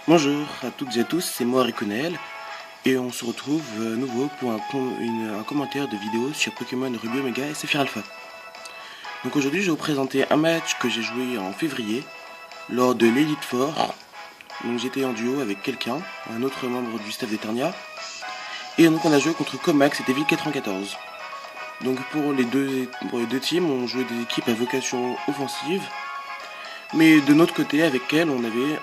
Bonjour à toutes et à tous, c'est moi Riconel et on se retrouve à nouveau pour un commentaire de vidéo sur Pokémon Ruby Omega et Saphir Alpha. Donc aujourd'hui je vais vous présenter un match que j'ai joué en février lors de l'Elite Four. Donc j'étais en duo avec quelqu'un, un autre membre du staff d'Eternia. Et donc on a joué contre Comax et Devil 94. Donc pour les deux teams, on jouait des équipes à vocation offensive. Mais de notre côté, avec elle, on avait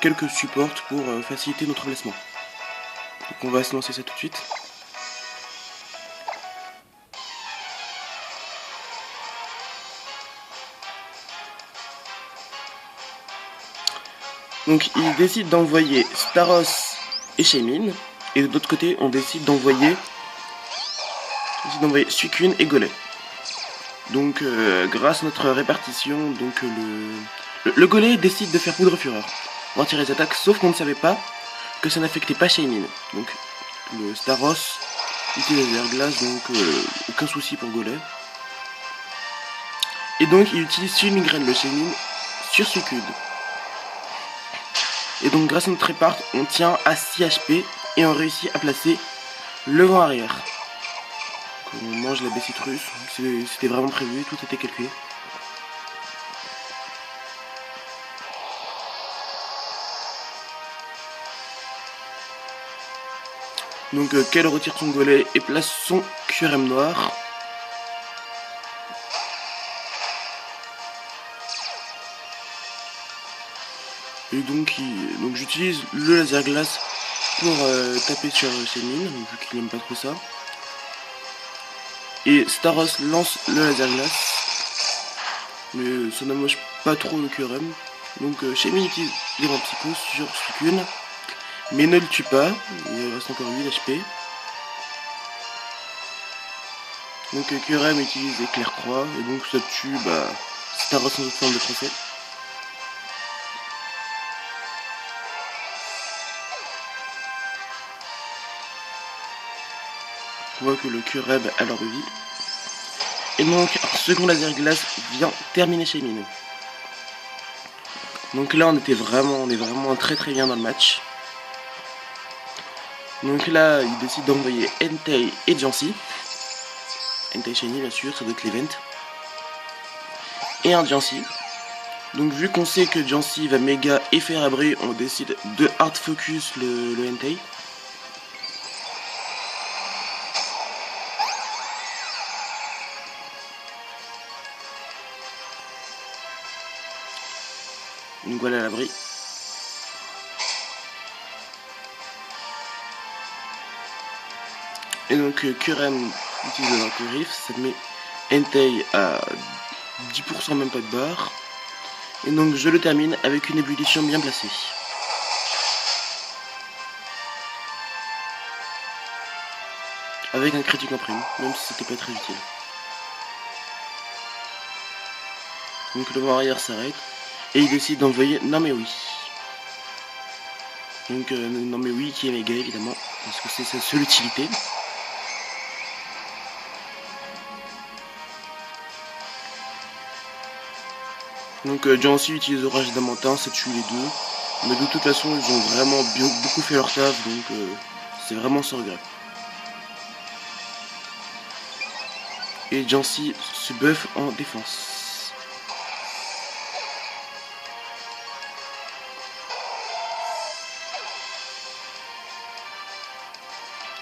quelques supports pour faciliter notre placement. Donc on va se lancer ça tout de suite. Donc il décide d'envoyer Staros et Shaymin. Et de l'autre côté, on décide d'envoyer Suicune et Golem. Donc grâce à notre répartition, donc le Golem décide de faire Poudre Fureur. On va tirer les attaques, sauf qu'on ne savait pas que ça n'affectait pas Shaymin. Donc le Staros utilise l'air glace, donc aucun souci pour Golem. Et donc il utilise Migraine le Shaymin sur Suicune. Et donc grâce à notre répart, on tient à 6 HP et on réussit à placer le vent arrière. Donc, on mange la Bessitrus, c'était vraiment prévu, tout était calculé. Donc Kel retire son golet et place son QRM noir. Et donc j'utilise le laser glace pour taper sur Shaymin, vu qu'il n'aime pas trop ça. Et Staros lance le laser glace, mais ça n'amoche pas trop le QRM. Donc Shaymin utilise les rangs psycho sur Suicune, mais ne le tue pas, il reste encore 8 HP. Donc QRM utilise éclair croix, et donc ça tue Staros en forme de procès. On voit que le QRM a leur de vie. Et donc, un second laser glace vient terminer Shaymin. Donc là, on est vraiment très bien dans le match. Donc là, il décide d'envoyer Entei et Jancy. Entei Shiny, bien sûr, ça doit être l'event. Et un Jancy. Donc vu qu'on sait que Jancy va méga et faire abri, on décide de hard focus le Entei. Donc voilà l'abri. Et donc QRM utilise le Vaporif, ça met Entei à 10% même pas de barre. Et donc je le termine avec une ébullition bien placée. Avec un critique en prime, même si c'était pas très utile. Donc le vent arrière s'arrête. Et il décide d'envoyer Non mais oui. Donc Non mais oui qui est méga évidemment, parce que c'est sa seule utilité. Donc Jancy utilise Orage d'Amantin, ça tue les deux. Mais de toute façon ils ont vraiment beaucoup fait leur taf, donc c'est vraiment sans regret. Et Jancy se buff en défense.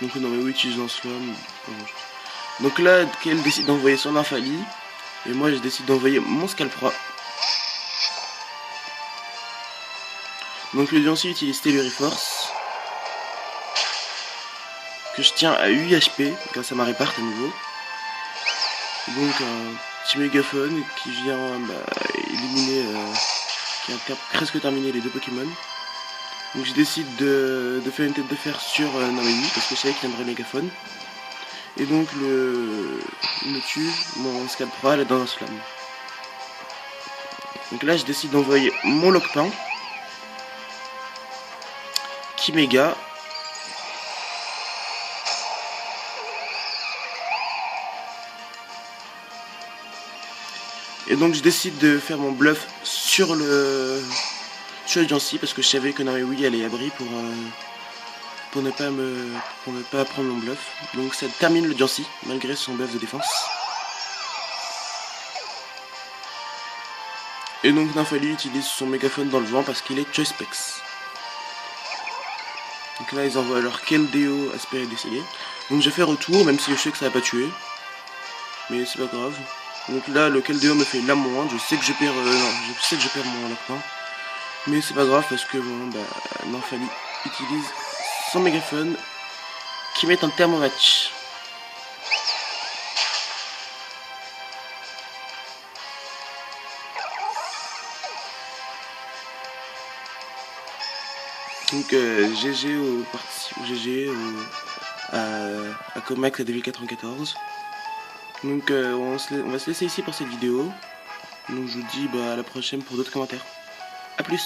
Donc non mais oui, utilise Lance-Flamme. Donc là, Kel décide d'envoyer son Infali. Et moi je décide d'envoyer mon Scalproie. Donc le Jancy utilise Telluriforce. Que je tiens à 8 HP grâce à ma réparte à nouveau. Donc un petit mégaphone qui vient éliminer, qui a presque terminé les deux Pokémon. Donc je décide de faire une tête de fer sur Naomi parce que je savais qu'il aimerait mégaphone. Et donc il me tue mon Scalproie là dans un slam. Donc là je décide d'envoyer mon Lockpin qui méga. Et donc je décide de faire mon bluff sur tué Jancy parce que je savais que Nami allait abri pour ne pas prendre mon bluff. Donc ça termine le Jancy malgré son bluff de défense. Et donc Nymphalie utilise son mégaphone dans le vent parce qu'il est Choice Specs. Donc là ils envoient leur Keldeo aspiré décédé. Donc j'ai fait retour même si je sais que ça va pas tuer. Mais c'est pas grave. Donc là le Keldeo me fait la moindre. Je sais que je perds mon lapin. Mais c'est pas grave parce que bon bah Nymphalie utilise son mégaphone qui met un terme au match. Donc GG à Comax à 2094. Donc on va se laisser ici pour cette vidéo. Donc je vous dis à la prochaine pour d'autres commentaires. A plus.